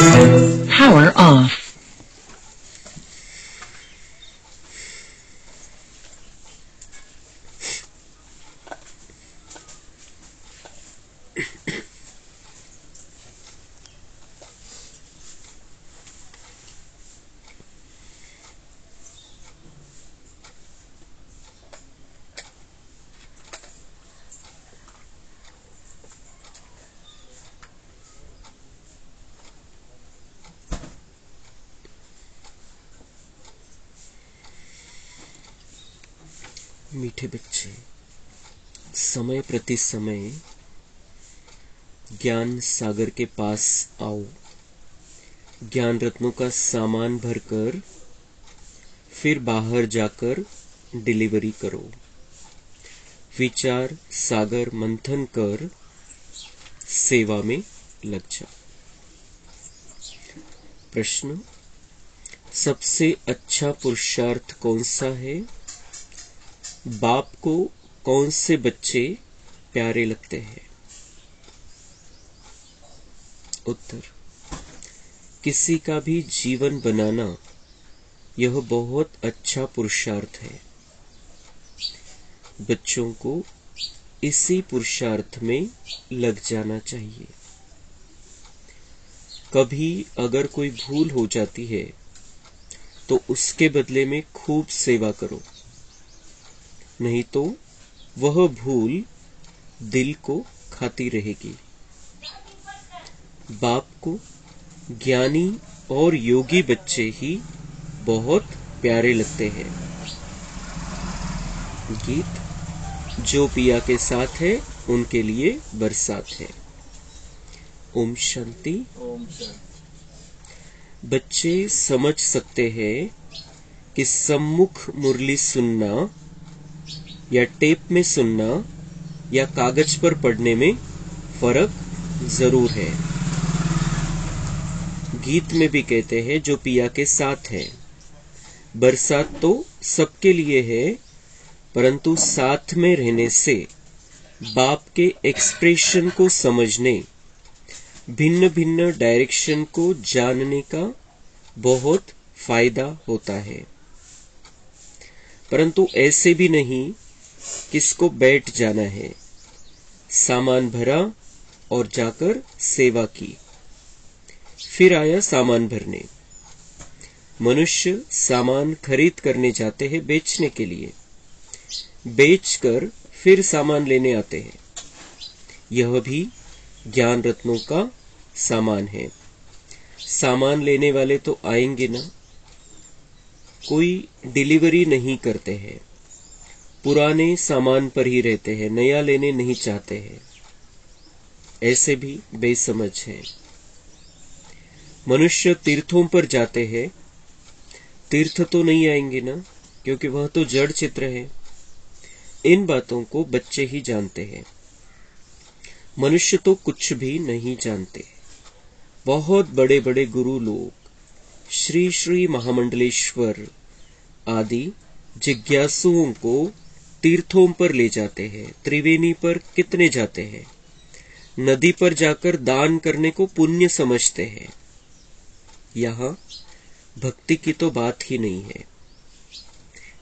Power off. मीठे बच्चे, समय प्रति समय ज्ञान सागर के पास आओ। ज्ञान रत्नों का सामान भरकर फिर बाहर जाकर डिलीवरी करो। विचार सागर मंथन कर सेवा में लग जाओ। प्रश्न: सबसे अच्छा पुरुषार्थ कौन सा है? बाप को कौन से बच्चे प्यारे लगते हैं? उत्तर: किसी का भी जीवन बनाना यह बहुत अच्छा पुरुषार्थ है। बच्चों को इसी पुरुषार्थ में लग जाना चाहिए। कभी अगर कोई भूल हो जाती है तो उसके बदले में खूब सेवा करो, नहीं तो वह भूल दिल को खाती रहेगी। बाप को ज्ञानी और योगी बच्चे ही बहुत प्यारे लगते हैं। गीत: जो पिया के साथ है उनके लिए बरसात है। ओम शांति। बच्चे समझ सकते हैं कि सम्मुख मुरली सुनना या टेप में सुनना या कागज पर पढ़ने में फर्क जरूर है। गीत में भी कहते हैं जो पिया के साथ है। बरसात तो सबके लिए है, परंतु साथ में रहने से बाप के एक्सप्रेशन को समझने, भिन्न भिन्न डायरेक्शन को जानने का बहुत फायदा होता है। परंतु ऐसे भी नहीं किसको बैठ जाना है। सामान भरा और जाकर सेवा की, फिर आया सामान भरने। मनुष्य सामान खरीद करने जाते हैं बेचने के लिए, बेचकर फिर सामान लेने आते हैं। यह भी ज्ञान रत्नों का सामान है। सामान लेने वाले तो आएंगे ना, कोई डिलीवरी नहीं करते हैं, पुराने सामान पर ही रहते हैं, नया लेने नहीं चाहते हैं। ऐसे भी बेसमझ हैं। मनुष्य तीर्थों पर जाते हैं, तीर्थ तो नहीं आएंगे ना, क्योंकि वह तो जड़ चित्र है। इन बातों को बच्चे ही जानते हैं। मनुष्य तो कुछ भी नहीं जानते। बहुत बड़े बड़े गुरु लोग, श्री श्री महामंडलेश्वर आदि जिज्ञासुओं को तीर्थों पर ले जाते हैं। त्रिवेणी पर कितने जाते हैं? नदी पर जाकर दान करने को पुण्य समझते हैं। यहाँ भक्ति की तो बात ही नहीं है।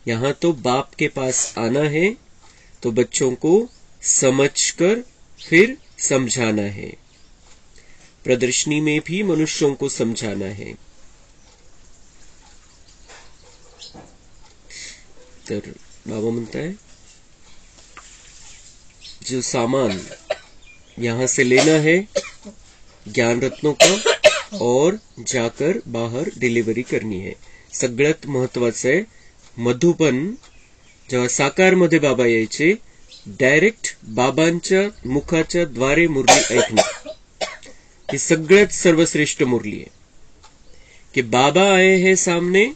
यहाँ तो बाप के पास आना है तो बच्चों को समझकर फिर समझाना है। प्रदर्शनी में भी मनुष्यों को समझाना है। तर बाबा म्हणता है जो सामान यहां से लेना है ज्ञान रत्नों का, और जाकर बाहर डिलिव्हरी करनी है। सगळ्यात महत्वाचं आहे मधुबन जेव्हा साकारमध्ये बाबा यायचे, डायरेक्ट बाबांच्या मुखाच्या द्वारे मुरली ऐकणे ही सगळ्यात सर्वश्रेष्ठ मुरली है कि बाबा आए हैं सामने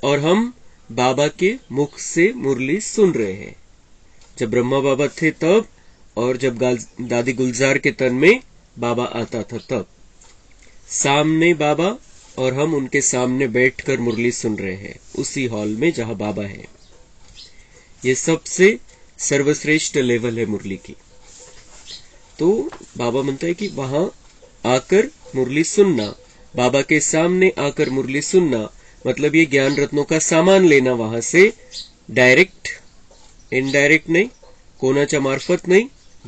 और हम बाबा के मुख से मुरली सुन रहे हैं। जब ब्रह्मा बाबा थे तब, और जब दादी गुलजार के तन में बाबा आता था तब, सामने बाबा और हम उनके सामने बैठकर मुरली सुन रहे हैं, उसी हॉल में जहां बाबा है। ये सबसे सर्वश्रेष्ठ लेवल है मुरली की। तो बाबा म्हणता है कि वहां आकर मुरली सुनना बाबा के सामने आकर मुरली सुनना, मतलब ये ज्ञान रत्नों का सामान लेना वहां से, डायरेक्ट, इनडायरेक्ट नाही, कोणाच्या मार्फत नाही,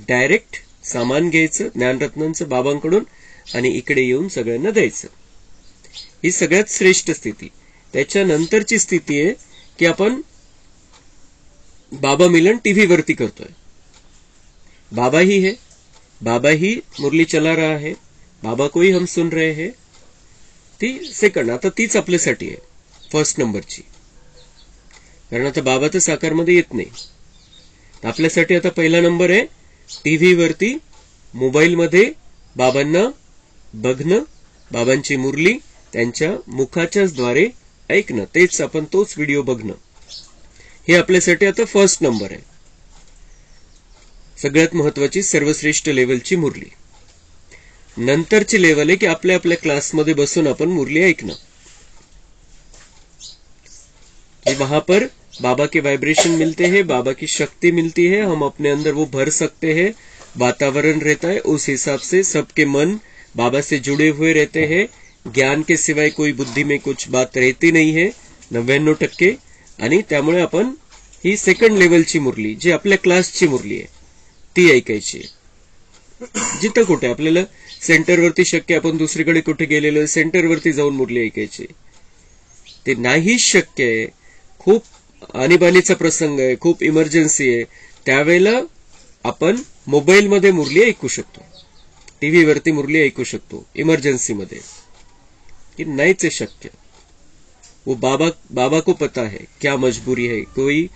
डायरेक्ट सामान घ्यायचं ज्ञानरत्नांचं बाबांकडून आणि इकडे येऊन सगळ्यांना द्यायचं. ही सगळ्यात श्रेष्ठ स्थिती. त्याच्यानंतरची स्थिती आहे की आपण बाबा मिलन टीव्ही वरती करतोय. बाबा ही है, बाबा ही मुरली चला रहा है, बाबा को ही हम सुन रहे हैं. ती सेकंड, आता तीच आपल्यासाठी आहे फर्स्ट नंबरची. कारण आता बाबा तर साकारमध्ये येत नाही. आपल्यासाठी आता पहिला नंबर आहे टीव्ही वरती, मोबाईलमध्ये बाबांना बघणं, बाबांची मुरली त्यांच्या मुखाच्याच द्वारे ऐकणं, तेच आपण तोच व्हिडिओ बघणं, हे आपल्यासाठी आता फर्स्ट नंबर आहे. सगळ्यात महत्वाची सर्वश्रेष्ठ लेवलची मुरली. नंतरची लेवल आहे की आपल्या आपल्या क्लासमध्ये बसून आपण मुरली ऐकणं. वहां पर बाबा के वाइब्रेशन मिलते हैं, बाबा की शक्ति मिलती है, हम अपने अंदर वो भर सकते हैं, वातावरण रहता है, उस हिसाब से सबके मन बाबा से जुड़े हुए रहते हैं. ज्ञान के सिवाय कोई बुद्धि में कुछ बात रहती नहीं है 99%. आणि त्यामुळे आपण ही सेकंड लेवलची मुरली, जी आपल्या क्लासची मुरली आहे, ती ऐकायची. जिथं कुठे आपल्याला सेंटरवरती शक्य, आपण दुसरीकडे कुठे गेलेलो सेंटरवरती जाऊन मुरली ऐकायची, ते नाही शक्य आहे. खूप आणीबाणीचा प्रसंग आहे, खूप इमर्जन्सी आहे, त्यावेळेला आपण मोबाईलमध्ये मुरली ऐकू शकतो, टीव्ही वरती मुरली ऐकू शकतो इमर्जन्सीमध्ये. कि नाहीच आहे शक्य. वो बाबा को पता है क्या मजबूरी है. कोई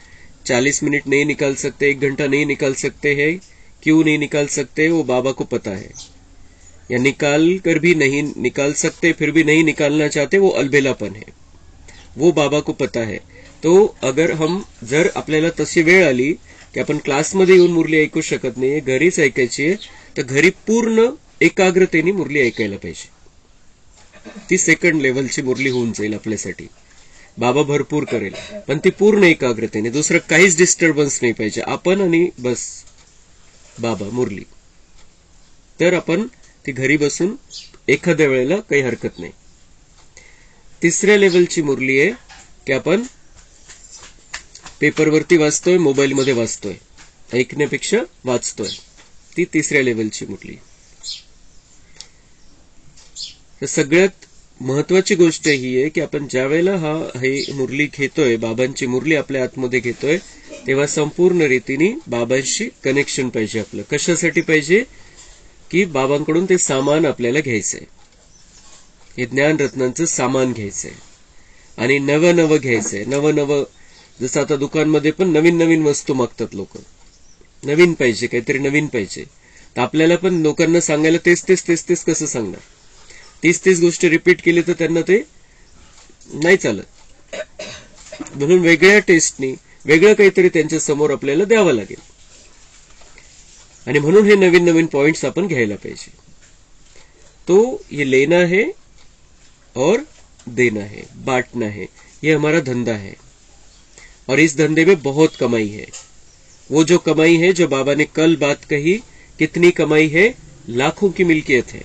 40 मिनट नहीं निकाल सकते, 1 घंटा नहीं निकाल सकते हैं. क्यों नहीं निकाल सकते, वो बाबा को पता है. या निकाल कर भी नहीं निकाल सकते, फिर भी नहीं निकालना चाहते, वो अलबेलापन है. वो बाबा को पता है. तो अगर हम जर आपल्याला तशी वेळ आली की आपण क्लासमध्ये येऊन मुरली ऐकू शकत नाही, घरीच ऐकायची आहे, तर घरी पूर्ण एकाग्रतेने मुरली ऐकायला पाहिजे. ती सेकंड लेवलची मुरली होऊन जाईल आपल्यासाठी. बाबा भरपूर करेल, पण ती पूर्ण एकाग्रतेने, दुसरं काहीच डिस्टर्बन्स नाही पाहिजे, आपण आणि बस बाबा मुरली. तर आपण ती घरी बसून एखाद्या वेळेला काही हरकत नाही. तिसऱ्या लेवलची मुरली आहे की आपण पेपरवरती वाचतोय, मोबाईलमध्ये वाचतोय, ऐकण्यापेक्षा वाचतोय. ती तिसऱ्या लेवलची मुरली. तर सगळ्यात महत्वाची गोष्ट ही आहे की आपण ज्या वेळेला हे मुरली घेतोय, बाबांची मुरली आपल्या आतमध्ये घेतोय, तेव्हा संपूर्ण रीतीने बाबांशी कनेक्शन पाहिजे आपलं. कशासाठी पाहिजे की बाबांकडून ते सामान आपल्याला घ्यायचंय, हे ज्ञान रत्नांचं सामान घ्यायचंय आणि नवं घ्यायचंय. नवं जसं आता दुकानमध्ये पण नवीन नवीन वस्तू मागतात लोक, नवीन पाहिजे, काहीतरी नवीन पाहिजे. तर आपल्याला पण लोकांना सांगायला तेच कसं सांगणार. तीच गोष्ट रिपीट केली तर त्यांना ते नाही चालत. म्हणून वेगळ्या टेस्टनी वेगळं काहीतरी त्यांच्या समोर आपल्याला द्यावं लागेल. आणि म्हणून हे नवीन पॉइंट्स आपण घ्यायला पाहिजे. तो ये लेना है और देना है, बांटना है, ये हमारा धंधा है. और इस धंधे में बहुत कमाई है. वो जो कमाई है, जो बाबा ने कल बात कही, कितनी कमाई है, लाखों की मिल्कियत है.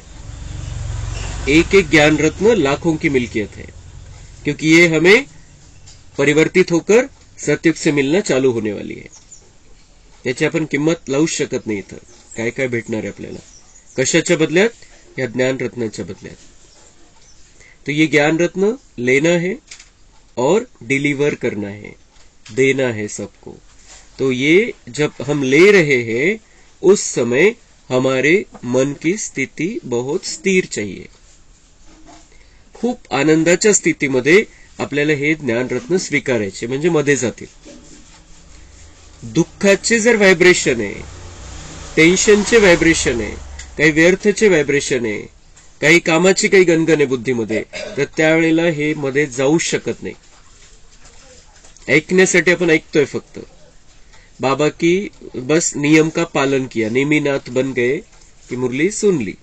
एक ज्ञान रत्न लाखों की मिल्कियत है. क्योंकि ये हमें परिवर्तित होकर सतयुग से मिलना चालू होने वाली है. याची आपण किंमत लावूच शकत नाही. इथं काय काय भेटणार आहे आपल्याला, कशाच्या बदल्यात, या ज्ञान रत्नाच्या बदल्यात. तो ये ज्ञान रत्न लेना है और डिलीवर करना है, देना है सबको. तो ये जब हम ले रहे हैं, उस समय हमारे मन की स्थिति बहुत स्थिर चाहिए. खूप आनंदाच्या स्थितीमध्ये आपल्याला हे ज्ञानरत्न स्वीकारायचे, म्हणजे मध्ये जातील. दुःखाचे जर व्हायब्रेशन आहे, टेन्शनचे व्हायब्रेशन आहे, काही व्यर्थचे व्हायब्रेशन आहे, काही कामाची काही गणगण आहे बुद्धीमध्ये, तर त्यावेळेला हे मध्ये जाऊ शकत नाही. ऐकण्यासाठी आपण ऐकतोय फक्त. बाबा की बस नियम का पालन किया, नेमीनाथ बन गए की मुरली सुन ली.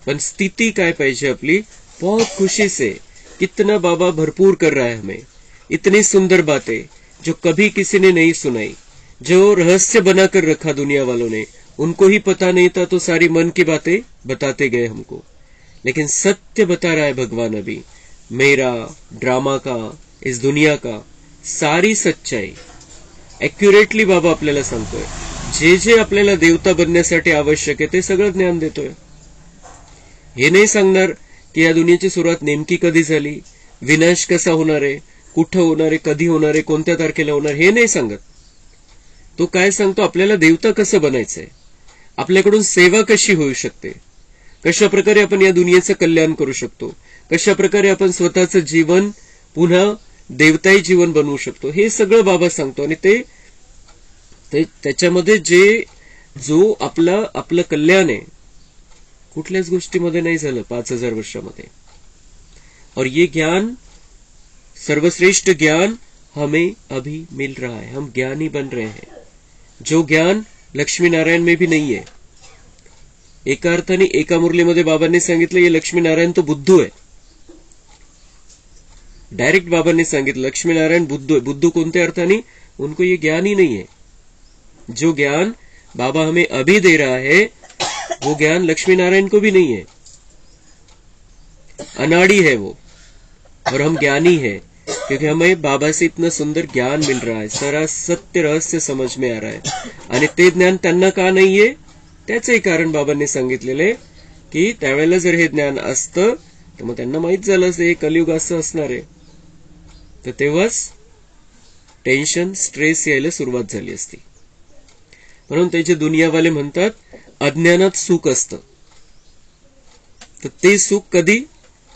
पण स्थिती काय पाहिजे आपली, बहुत खुशी से, कितना बाबा भरपूर कर रहा है हमें, इतनी सुंदर बातें जो कभी किसी ने नहीं सुनाई, जो रहस्य बनाकर रखा दुनिया वालों ने, उनको ही पता नहीं था, तो सारी मन की बातें बताते गए हमको. लेकिन सत्य बता रहा है भगवान अभी, मेरा, ड्रामा का, इस दुनिया का सारी सच्चाई ॲक्युरेटली बाबा आपल्याला सांगतोय. जे जे आपल्याला देवता बनण्यासाठी आवश्यक आहे ते सगळं ज्ञान देतोय. हे नाही सांगणार की या दुनियेची सुरुवात नेमकी कधी झाली, विनाश कसा होणार आहे, कुठं होणार आहे, कधी होणार आहे, कोणत्या तारखेला होणार, हे नाही सांगत. तो काय सांगतो, आपल्याला देवता कसं बनायचंय, आपल्याकडून सेवा कशी होऊ शकते, कशा प्रकारे आपण या दुनियेचं कल्याण करू शकतो, कशा प्रकारे आपण स्वतःचं जीवन पुन्हा देवताई जीवन बनवू शकतो, हे सगळं बाबा सांगतो. आणि त्याच्यामध्ये जो आपलं कल्याण आहे कुठल्याच गोष्टीमध्ये नाही झालं 5000 वर्षामध्ये. और ये ज्ञान, सर्वश्रेष्ठ ज्ञान हमें अभी मिल रहा है, हम ज्ञानी बन रहे हैं. जो ज्ञान लक्ष्मी नारायण में भी नहीं है. एका अर्थाने एका मुरलीमध्ये बाबांनी सांगितलं ये लक्ष्मी नारायण तो बुद्धू है. डायरेक्ट बाबांनी सांगितलं लक्ष्मी नारायण बुद्धू है. बुद्धू कोणत्या अर्थाने, उनको ये ज्ञान ही नहीं है. जो ज्ञान बाबा हमें अभी दे रहा है वो ज्ञान लक्ष्मी नारायण को भी नहीं है. अनाड़ी है वो, और हम ज्ञानी है क्योंकि हमें बाबा से इतना सुंदर ज्ञान मिल रहा है, सारा सत्य रहस्य समझ में आ रहा है. आणि ते ज्ञान त्यांना का नाहीये, त्याचंही कारण बाबांनी सांगितलेले की त्यावेळेला जर हे ज्ञान असतं तर मग त्यांना माहित झालं असतं हे कलियुग असं असणार आहे, तर तेव्हाच टेन्शन, स्ट्रेस यायला सुरुवात झाली असती. म्हणून त्याचे दुनियावाले म्हणतात अज्ञानात सुख असतं. तर ते सुख कधी,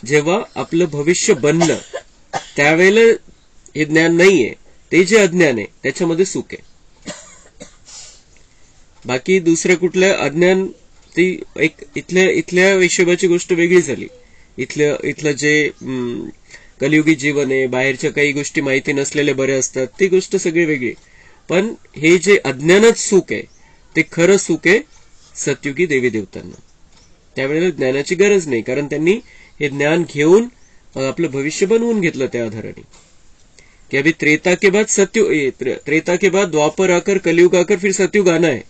जेव्हा आपलं भविष्य बनलं त्यावेळेला हे ज्ञान नाहीये, ते जे अज्ञान आहे त्याच्यामध्ये सुख आहे. बाकी दुसऱ्या कुठल्या अज्ञान, ती एक इथल्या हिशोबाची गोष्ट वेगळी झाली. इथलं जे कलियुगी जीवन आहे, बाहेरच्या काही गोष्टी माहिती नसलेल्या बऱ्या असतात, ती गोष्ट सगळी वेगळी. पण हे जे अज्ञानात सुख आहे ते खरं सुख आहे सतयुगी देवी देवतांना. त्यावेळेला ज्ञानाची गरज नाही, कारण त्यांनी हे ज्ञान घेऊन आपलं भविष्य बनवून घेतलं त्या आधाराने कि अभी त्रेता के बाद द्वापर आकर कलयुग आकर फिर सतयुग आना है.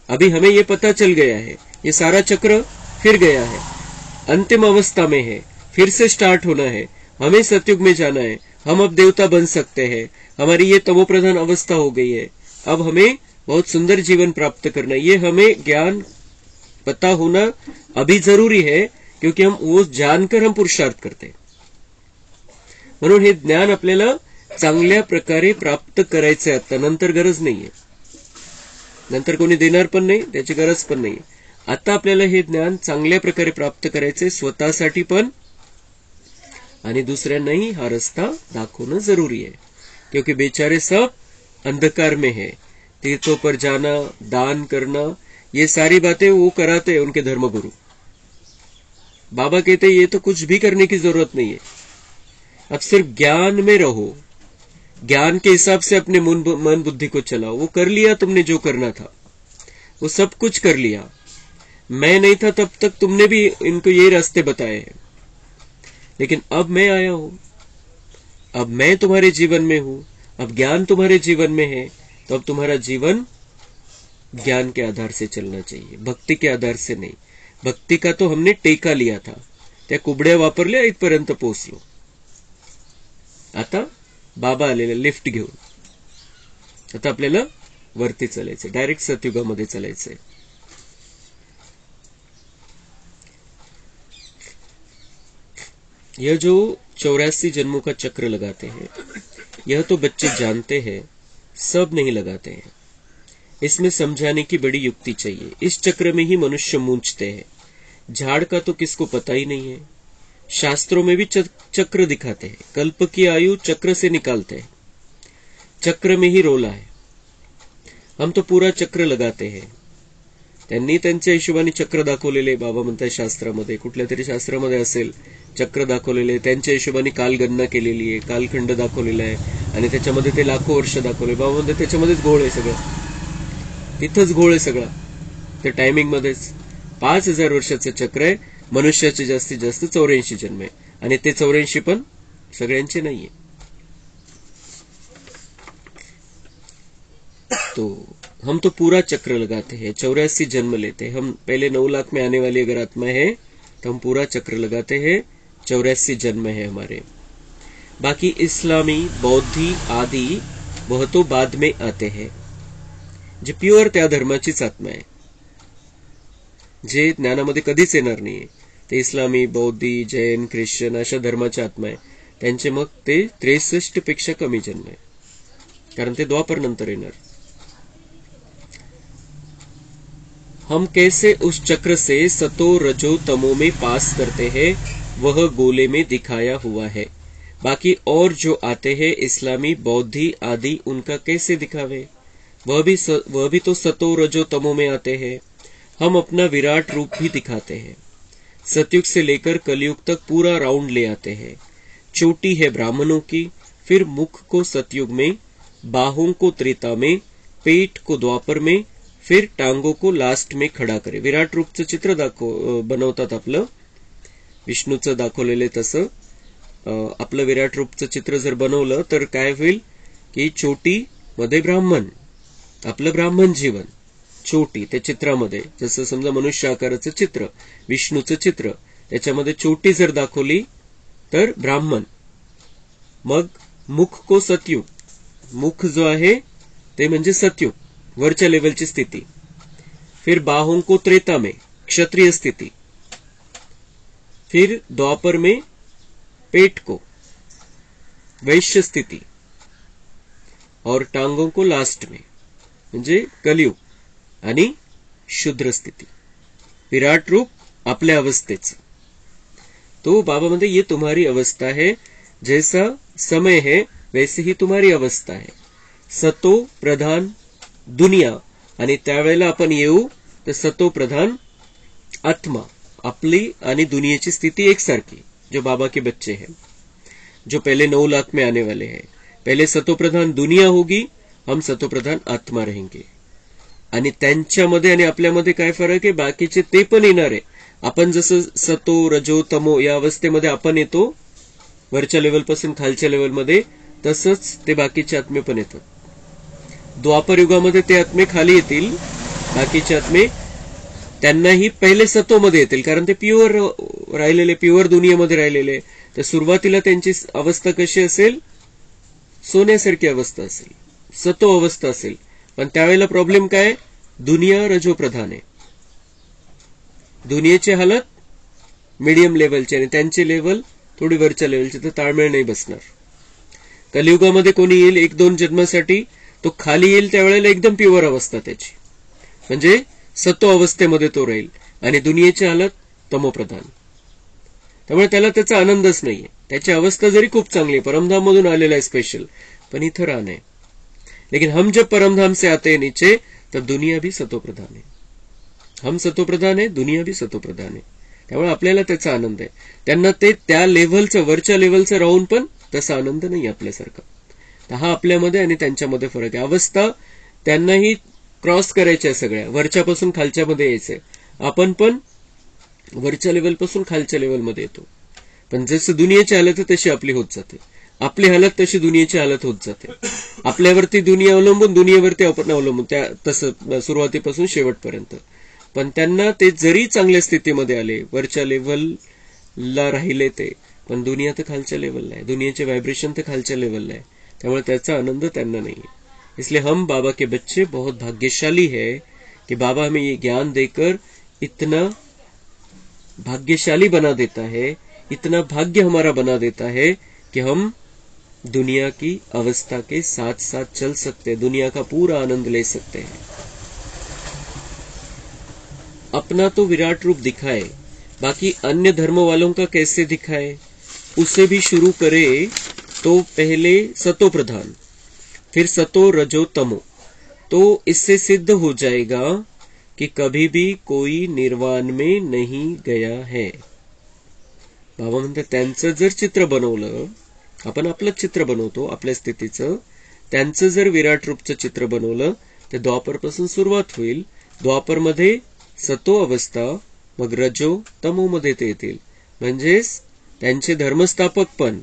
अभी हमें ये पता चल गया है, ये सारा चक्र फिर गया है, अंतिम अवस्था में है, फिर से स्टार्ट होना है, हमें सतयुग में जाना है, हम अब देवता बन सकते हैं, हमारी ये तमोप्रधान अवस्था हो गई है, अब हमें बहुत सुंदर जीवन प्राप्त करना है. ये हमें ज्ञान पता होना अभी जरूरी है क्योंकि हम वो जानकर हम पुरुषार्थ करते. म्हणून हे ज्ञान आपल्याला चांगल्या प्रकारे प्राप्त करायचंय आता, नंतर गरज नाहीये, नंतर कोणी देणार पण नाही, त्याची गरज पण नाही. आता आपल्याला हे ज्ञान चांगल्या प्रकारे प्राप्त करायचंय, स्वतःसाठी पण आणि दुसऱ्यांनाही हा रस्ता दाखवणं जरूरी है. क्योंकि बेचारे सब अंधकार में है. तीर्थों पर जाना, दान करना, ये सारी बातें वो कराते हैं उनके धर्मगुरु. बाबा कहते हैं ये तो कुछ भी करने की जरूरत नहीं है, अब सिर्फ ज्ञान में रहो, ज्ञान के हिसाब से अपने मन बुद्धि को चलाओ. वो कर लिया तुमने जो करना था, वो सब कुछ कर लिया. मैं नहीं था तब तक तुमने भी इनको ये रास्ते बताए हैं, लेकिन अब मैं आया हूं, अब मैं तुम्हारे जीवन में हूं, अब ज्ञान तुम्हारे जीवन में है, तो अब तुम्हारा जीवन ज्ञान के आधार से चलना चाहिए, भक्ति के आधार से नहीं. भक्ति का तो हमने टेका लिया था, त्या कुबड्या वापरल्या, इथपर्यंत पोहोचलो. आता बाबा आलेले लिफ्ट घेऊन, आता आपल्याला वरती चालायचं, डायरेक्ट सतयुगामध्ये चालायचंय. यह जो 84 जन्मों का चक्र लगाते हैं, यह तो बच्चे जानते हैं, सब नहीं लगाते हैं. इसमें समझाने की बड़ी युक्ति चाहिए. इस चक्र में ही मनुष्य मूंझते हैं. झाड़ का तो किसको पता ही नहीं है. शास्त्रों में भी चक्र दिखाते हैं, कल्प की आयु चक्र से निकालते हैं, चक्र में ही रोला है. हम तो पूरा चक्र लगाते हैं. त्यांनी त्यांच्या हिशोबाने चक्र दाखवलेले, बाबा म्हणतात शास्त्रामध्ये, कुठल्या तरी शास्त्रामध्ये असेल, चक्र दाखवलेले, त्यांच्या हिशोबाने कालगणना केलेली आहे, कालखंड दाखवलेला आहे, आणि त्याच्यामध्ये ते लाखो वर्ष दाखवले. बाबा म्हणतात त्याच्यामध्येच घोळ आहे सगळं, तिथंच घोळ आहे सगळा, त्या टायमिंग मध्येच. 5000 वर्षाचं चक्र आहे. मनुष्याचे जास्तीत जास्त 84 जन्म आहे, आणि ते 84 पण सगळ्यांचे नाहीये. तो हम तो पूरा चक्र लगाते हैं, 84 जन्म लेते हैं। हम पहले 9 लाख में आने वाली अगर आत्मा है तो हम पूरा चक्र लगाते हैं, 84 जन्म है हमारे। बाकी इस्लामी, बौद्धी आदि वह तो बाद में आते हैं। जे प्युअर त्या धर्माचीच आत्मा आहे, जे ज्ञानामध्ये कधीच येणार नाहीये, ते इस्लामी, बौद्धी, जैन, ख्रिश्चन अशा धर्माची आत्मा आहे। त्यांचे मग ते 63 पेक्षा कमी जन्म आहे, कारण ते द्वापर नंतर येणार। हम कैसे उस चक्र से सतो रजो तमो में पास करते हैं, वह गोले में दिखाया हुआ है। बाकी और जो आते हैं इस्लामी, बौद्धी आदि, उनका कैसे दिखावे? वह भी तो सतो रजो तमो में आते हैं। हम अपना विराट रूप भी दिखाते हैं। सतयुग से लेकर कलयुग तक पूरा राउंड ले आते हैं। चोटी है ब्राह्मणों की, फिर मुख को सतयुग में, बाहों को त्रेता में, पेट को द्वापर में, फिर टांगों को लास्ट में खडा करे। विराट रूपचं चित्र बनवतात आपलं, विष्णूचं दाखवलेले तसं आपलं विराट रूपचं चित्र जर बनवलं तर काय होईल की चोटी मध्ये ब्राह्मण, आपलं ब्राह्मण जीवन, चोटी त्या चित्रामध्ये, जसं समजा मनुष्य आकाराचं चित्र, विष्णूचं चित्र, त्याच्यामध्ये चोटी जर दाखवली तर ब्राह्मण। मग मुख को सतयुग, मुख जो आहे ते म्हणजे सतयुग, वरच्या लेवलची स्थिती। फिर बाहों को त्रेता में, क्षत्रिय स्थिति। फिर द्वापर में पेट को वैश्य स्थिति, और टांगों को लास्ट में म्हणजे कलियुग आणि शूद्र स्थिति। विराट रूप आपल्या अवस्थेचं। तो बाबा म्हणते ये तुम्हारी अवस्था है, जैसा समय है वैसे ही तुम्हारी अवस्था है। सतो प्रधान दुनिया, आणि त्यावेळेला आपण येऊ तर सतो प्रधान आत्मा, आपली आणि दुनियेची स्थिती एकसारखी। जो बाबा के बच्चे हैं, जो पहले 9 लाख में आने वाले हैं, पहले सतो प्रधान दुनिया होगी, हम सतो प्रधान आत्मा रहेंगे। आणि त्यांच्यामध्ये आणि आपल्यामध्ये काय फरक आहे? बाकीचे ते पण येणार आहे। आपण जसं सतो रजो तमो या अवस्थेमध्ये आपण येतो वरच्या लेवलपासून खालच्या लेवलमध्ये, तसंच ते बाकीचे आत्मे पण येतात। द्वापर युगामध्ये ते आत्मे खाली येतील, बाकीचे आत्मे त्यांनाही पहिले सतोमध्ये येतील, कारण ते प्युअर राहिलेले, प्युअर दुनियेमध्ये राहिलेले। तर सुरुवातीला त्यांची अवस्था कशी असेल? सोन्यासारखी अवस्था असेल, सतो अवस्था असेल। पण त्यावेळेला प्रॉब्लेम काय? दुनिया रजो प्रधान आहे, दुनियेची हालत मीडियम लेवलची आणि त्यांची लेवल थोडी वरच्या लेवलची, तर ताळमेळ नाही बसणार। कलियुगामध्ये कोणी येईल 1-2 जन्मासाठी, तो खाली येईल त्यावेळेला एकदम प्युअर अवस्था त्याची, म्हणजे सतो अवस्थेमध्ये तो राहील, आणि दुनियेची हालत तमोप्रधान। त्यामुळे त्याला त्याचा आनंदच नाहीये। त्याची अवस्था जरी खूप चांगली, परमधाम मधून आलेला आहे स्पेशल, पण इथं राहणं आहे। लेकिन हम जब परमधाम से आते हैं नीचे, तब दुनिया भी सतोप्रधान है। हम सतोप्रधान है, दुनिया भी सतोप्रधान है। त्यामुळे आपल्याला त्याचा आनंद आहे। त्यांना ते त्या लेव्हलचं, वरच्या लेव्हलचं राहून पण तसा आनंद नाही आपल्यासारखा। तर हा आपल्यामध्ये आणि त्यांच्यामध्ये फरक आहे। अवस्था त्यांनाही क्रॉस करायच्या सगळ्या, वरच्यापासून खालच्यामध्ये यायचंय। आपण पण वरच्या लेवलपासून खालच्या लेवलमध्ये येतो, पण जसं दुनियेची हालत आहे तशी आपली होत जाते, आपली हालत तशी दुनियेची हालत होत जाते। आपल्यावरती दुनिया अवलंबून, दुनियेवरती आपण अवलंबून, त्या तसं सुरुवातीपासून शेवटपर्यंत। पण त्यांना ते जरी चांगल्या स्थितीमध्ये आले, वरच्या लेवलला राहिले ते, पण दुनिया तर खालच्या लेवलला आहे, दुनियेचे व्हायब्रेशन तर खालच्या लेवलला आहे। त्यामुळे त्याचा आनंद त्यांना नाही है। इसलिए हम बाबा के बच्चे बहुत भाग्यशाली है कि बाबा हमें ये ज्ञान देकर इतना भाग्यशाली बना देता है, इतना भाग्य हमारा बना देता है कि हम दुनिया की अवस्था के साथ साथ चल सकते हैं, दुनिया का पूरा आनंद ले सकते हैं। अपना तो विराट रूप दिखाए, बाकी अन्य धर्म वालों का कैसे दिखाए, उसे भी शुरू करे। तो पहले सतो प्रधान, फिर सतो रजो तमो, तो इससे सिद्ध हो जाएगा कि कभी भी कोई निर्वाण में नहीं गया है। बाबा म्हणतात त्यांचं जर चित्र बनवलं, आपण आपलं चित्र बनवतो आपल्या स्थितीचं, त्यांचं जर विराट रूपचं चित्र बनवलं तर द्वापरपासून सुरुवात होईल। द्वापरमध्ये सतो अवस्था, मग रजो तमो मध्ये ते येतील। म्हणजेच त्यांचे धर्मस्थापक पण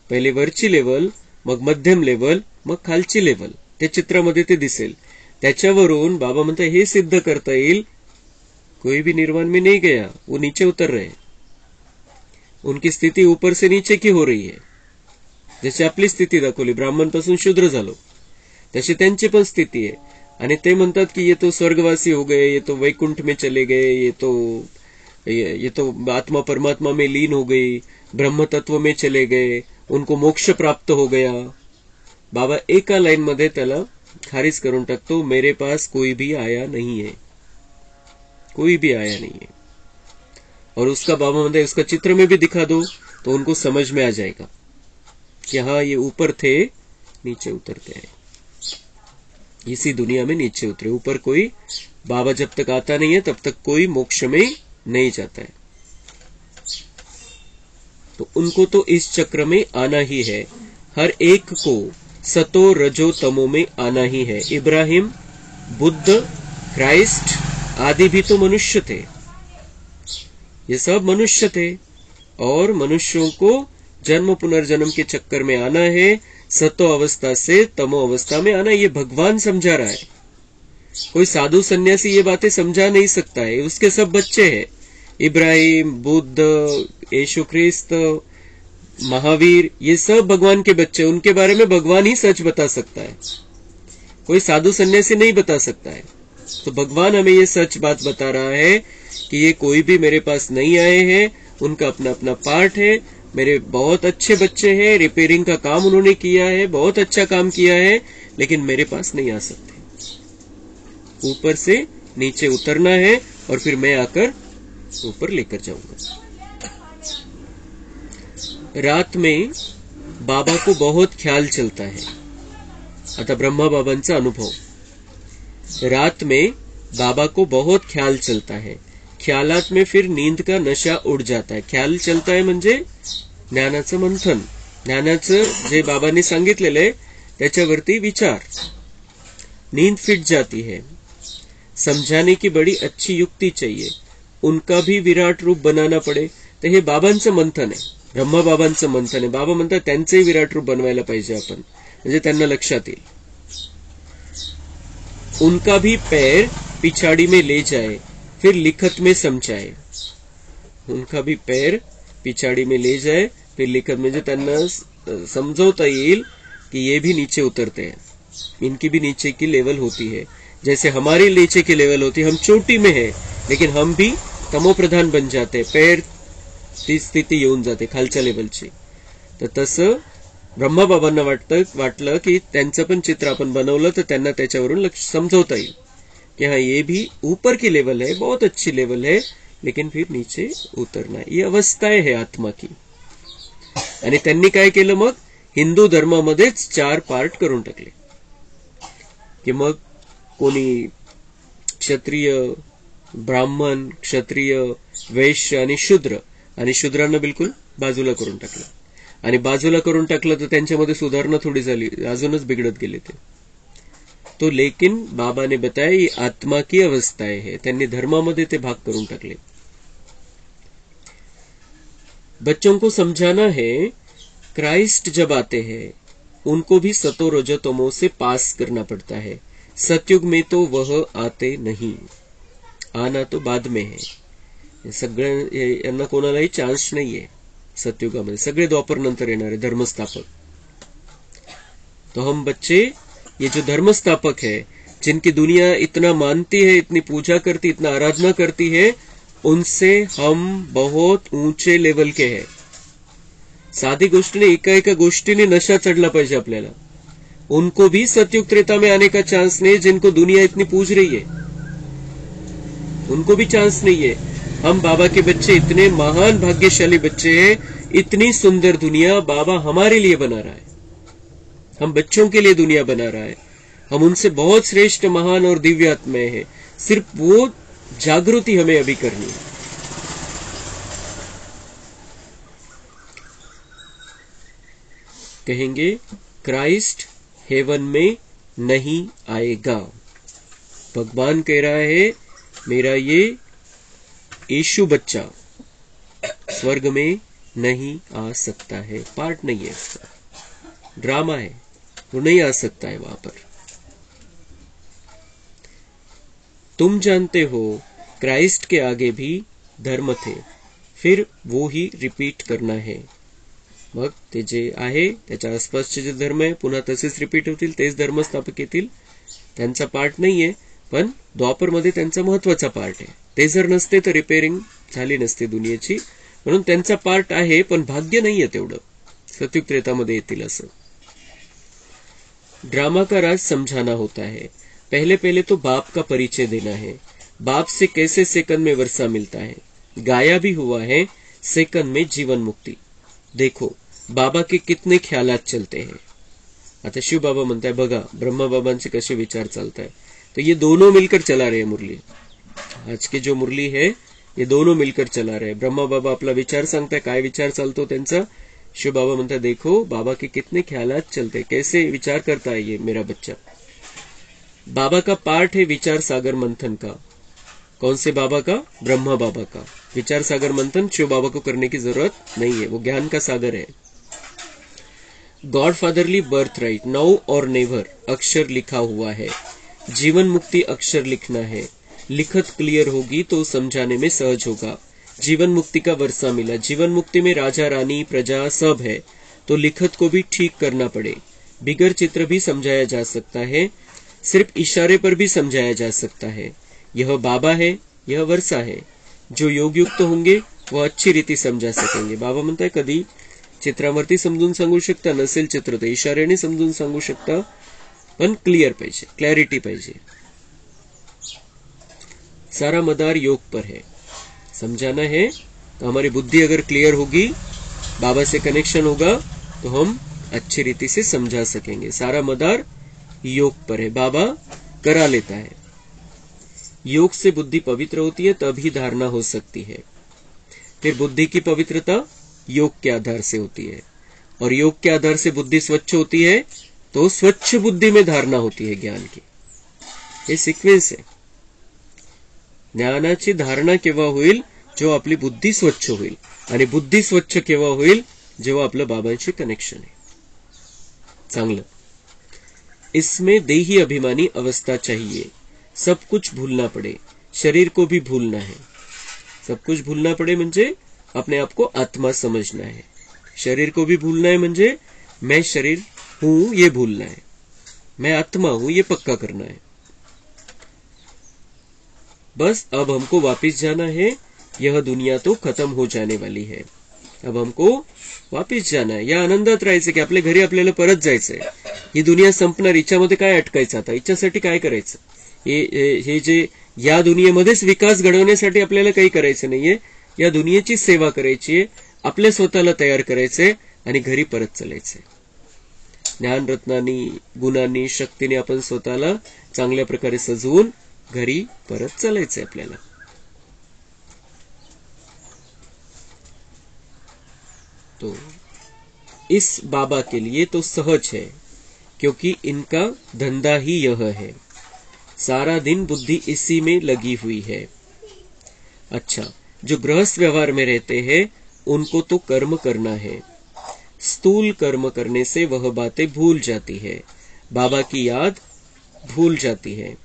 पहिले वरची लेवल, मग मध्यम लेवल, मग खालची लेवल, त्या चित्रामध्ये ते दिसेल। त्याच्यावरून बाबा म्हणता हे सिद्ध करता येईल कोई भी निर्वाण में नहीं गया, वो नीचे उतर रहे हैं, उनकी स्थिती ऊपर से नीचे की हो रही है. जशी आपली स्थिती दाखवली, ब्राह्मण पासून शूद्र झालो, तशी त्यांची पण स्थिती आहे. आणि ते म्हणतात की ये तो स्वर्गवासी हो गए, ये तो वैकुंठ में चले गए, ये तो आत्मा परमात्मा में लीन हो गई, ब्रह्म तत्व में चले गए, उनको मोक्ष प्राप्त हो गया. बाबा एका लाइन मध्ये त्याला खारिज करून टाकतो, मेरे पास कोई भी आया नहीं है, कोई भी आया नहीं है. और उसका बाबा म्हणते उसका चित्र में भी दिखा दो तो उनको समझ में आ जाएगा कि हाँ ये ऊपर थे, नीचे उतरते हैं, इसी दुनिया में नीचे उतरे. ऊपर कोई बाबा जब तक आता नहीं है तब तक कोई मोक्ष में नहीं जाता है. तो उनको तो इस चक्र में आना ही है, हर एक को सतो रजो तमो में आना ही है. इब्राहिम, बुद्ध, क्राइस्ट आदि भी तो मनुष्य थे, ये सब मनुष्य थे, और मनुष्यों को जन्म पुनर्जन्म के चक्कर में आना है, सतो अवस्था से तमो अवस्था में आना. ये भगवान समझा रहा है, कोई साधु सन्यासी ये बातें समझा नहीं सकता है. उसके सब बच्चे हैं, इब्राहिम, बुद्ध, यीशु ख्रिस्त, महावीर, ये सब भगवान के बच्चे. उनके बारे में भगवान ही सच बता सकता है, कोई साधु सन्यासी नहीं बता सकता है. तो भगवान हमें ये सच बात बता रहा है कि ये कोई भी मेरे पास नहीं आए हैं, उनका अपना अपना पार्ट है. मेरे बहुत अच्छे बच्चे हैं, रिपेयरिंग का काम उन्होंने किया है, बहुत अच्छा काम किया है, लेकिन मेरे पास नहीं आ सकते. ऊपर से नीचे उतरना है और फिर मैं आकर ऊपर लेकर जाऊंगा. रात में बाबा को बहुत ख्याल चलता है. आता ब्रह्मा बाबांचा अनुभव. रात में बाबा को बहुत ख्याल चलता है. ख्यालात में फिर नींद का नशा उड़ जाता है. ख्याल चलता है म्हणजे ज्ञानाचं मंथन, ज्ञानाचं जे बाबांनी सांगितलेलं आहे त्याच्यावरती विचार. नींद फिट जाती है. समझाने की बड़ी अच्छी युक्ति चाहिए, उनका भी विराट रूप बनाना पड़े. तर हे बाबांचं मंथन आहे, ब्रह्मा बाबांचं मंथन आहे. बाबा म्हणतात त्यांचंही विराट रूप बनवायला पाहिजे आपण, म्हणजे त्यांना लक्षात येईल. उनका भी पैर पिछाड़ी में ले जाए, फिर लिखत में समझाए. उनका भी पैर पिछाड़ी में ले जाए, फिर लिखत, म्हणजे त्यांना समझौता येईल कि ये भी नीचे उतरते हैं, इनकी भी नीचे की लेवल होती है, जैसे हमारी नीचे की लेवल होती है. हम चोटी में है लेकिन हम भी तमो प्रधान बन जाते, पैर ती स्थिती येऊन जाते खालच्या लेवलची. तर तसं ब्रह्मा बाबांना वाटलं की त्यांचं पण चित्र आपण बनवलं तर त्यांना त्याच्यावरून समझौता येईल कि हाँ ये भी ऊपर की लेवल है, बहुत अच्छी लेवल है, लेकिन फिर नीचे उतरना है. ये अवस्थाएं है आत्मा की. आणि त्यांनी काय केलं मग, हिंदू धर्मामध्येच 4 पार्ट करून टाकले की मग कोणी क्षत्रिय, ब्राह्मण, क्षत्रिय, वैश्य आणि शूद्र, आणि शूद्रांना बिलकुल बाजूला करून टाकलं. आणि बाजूला करून टाकलं तर त्यांच्यामध्ये सुधारणा थोडी झाली, अजूनच बिघडत गेले ते. तो लेकिन बाबा ने बताया ये आत्मा की अवस्थाएं है. त्यांनी धर्मामध्ये ते भाग करून टाकले. बच्चों को समझाना है, क्राइस्ट जब आते हैं उनको भी सतो रजो तमो से पास करना पड़ता है. सतयुग में तो वह आते नहीं, आना तो बाद में है. सगळ्या यांना कोणालाही चान्स नाहीये सतयुगामध्ये. सगळे द्वापर नंतर येणारे धर्मस्थापक. तो हम बच्चे, ये जो धर्मस्थापक है, जिनकी दुनिया इतना मानती है, इतनी पूजा करती, इतना आराधना करती है, उनसे हम बहुत ऊंचे लेवल के हैं. साधी गोष्ट ने एका गोष्टीने नशा चढ़ला पाहिजे आपल्याला. उनको भी सतयुग त्रेता में आने का चांस नहीं, जिनको दुनिया इतनी पूज रही है, उनको भी चांस नहीं है. हम बाबा के बच्चे इतने महान भाग्यशाली बच्चे हैं, इतनी सुंदर दुनिया बाबा हमारे लिए बना रहा है, हम बच्चों के लिए दुनिया बना रहा है. हम उनसे बहुत श्रेष्ठ, महान और दिव्य आत्माएं हैं. सिर्फ वो जागृति हमें अभी करनी है. कहेंगे क्राइस्ट हेवन में नहीं आएगा. भगवान कह रहा है मेरा ये यीशु बच्चा स्वर्ग में नहीं आ सकता है. पार्ट नहीं है इसका, ड्रामा है, वो नहीं आ सकता है वहां पर. तुम जानते हो क्राइस्ट के आगे भी धर्म थे, फिर वो ही रिपीट करना है. मग ते जे आहे त्याच्या आसपासचे जे धर्म आहे पुन्हा तसेच रिपीट होतील, तेच धर्म स्थापक येतील. त्यांचा पार्ट नाहीये, पण द्वापरमध्ये त्यांचा महत्वाचा पार्ट आहे. ते जर नसते तर रिपेअरिंग झाली नसते दुनियेची, म्हणून त्यांचा पार्ट आहे, पण भाग्य नाहीये तेवढं. सतयुग त्रेतामध्ये येतील असं. ड्रामा का राज समझाना होता है. पहले पहले तो बाप का परिचय देना है. बाप से कैसे सेकंड में वर्षा मिलता है. गाया भी हुआ है सेकंड में जीवन मुक्ति. देखो बाबा के कितने ख्यालात चलते हैं. आता शिव बाबा म्हणताय बघा ब्रह्मा बाबांचे कसे विचार चालताय. तो ये दोनों मिलकर चला रहे मुरली. आज की जो मुरली है ये दोनों मिलकर चला रहे. ब्रह्मा बाबा आपला विचार सांगताय, काय विचार चालतो त्यांचा. शिव बाबा म्हणताय देखो बाबा के कितने ख्यालात चलते, कैसे विचार करता है ये मेरा बच्चा. बाबा का पार्ट है विचार सागर मंथन का. कौन से बाबा का? ब्रह्मा बाबा का. विचार सागर मंथन शिव बाबा को करने की जरूरत नहीं है, वो ज्ञान का सागर है. God fatherly birth right, now और नेवर अक्षर लिखा हुआ है. जीवन मुक्ति अक्षर लिखना है. लिखत क्लियर होगी तो समझाने में सहज होगा. जीवन मुक्ति का वर्षा मिला. जीवन मुक्ति में राजा रानी प्रजा सब है, तो लिखत को भी ठीक करना पड़े. बिगर चित्र भी समझाया जा सकता है, सिर्फ इशारे पर भी समझाया जा सकता है. यह बाबा है, यह वर्षा है. जो योग युक्त होंगे वह अच्छी रीति समझा सकेंगे. बाबा म्हणताय कधी चित्रावरती समजून सांगू शकता, नसेल चित्र तर इशाऱ्याने समजून सांगू शकता, पण क्लियर पाहिजे, क्लॅरिटी पाहिजे. सारा मदार योग पर है. समझाना है तो हमारी बुद्धि अगर क्लियर होगी, बाबा से कनेक्शन होगा, तो हम अच्छी रीति से समझा सकेंगे. सारा मदार योग पर है. बाबा करा लेता है. योग से बुद्धि पवित्र होती है, तभी धारणा हो सकती है. फिर बुद्धि की पवित्रता योग के आधार से होती है, और योग के आधार से बुद्धि स्वच्छ होती है, तो स्वच्छ बुद्धि में धारणा होती है ज्ञान की. हे सिक्वेन्स आहे. ज्ञानाची धारणा केव्हा होईल? जेव्हा आपली बुद्धी स्वच्छ होईल, आणि बुद्धी स्वच्छ केव्हा होईल? जेव्हा आपलं बाबांशी कनेक्शन आहे. चांगलं. इसमें देही अभिमानी अवस्था चाहिए. सब कुछ भूलना पड़े, शरीर को भी भूलना है. सब कुछ भूलना पड़े म्हणजे अपने आप को आत्मा समझना है. शरीर को भी भूलना है म्हणजे मैं शरीर हूं ये भूलना है. मैं आत्मा हूं ये पक्का करना है. बस अब हमको वापिस जाना है. यह दुनिया तो खत्म हो जाने वाली है. अब हमको वापिस जाना है. या आनंदात राहायचं की आपल्या घरी आपल्याला परत जायचंय. ही दुनिया संपणार, इच्छामध्ये काय अटकायचं आता, इच्छासाठी काय करायचं. हे जे या दुनियेमध्येच विकास घडवण्यासाठी आपल्याला काही करायचं नाहीये. या दुनियेची सेवा करायची आहे, आपल्या स्वतःला तयार करायचंय आणि घरी परत चालायचंय. ज्ञानरत्नांनी, गुणांनी, शक्तीने आपण स्वतःला चांगल्या प्रकारे सजवून घरी परत चालायचंय आपल्याला. तो इस बाबा के लिए तो सहज है, क्योंकि इनका धंधा ही यह है. सारा दिन बुद्धि इसी में लगी हुई है. अच्छा, जो गृहस्थ व्यवहार में रहते हैं उनको तो कर्म करना है. स्थूल कर्म करने से वह बातें भूल जाती है, बाबा की याद भूल जाती है.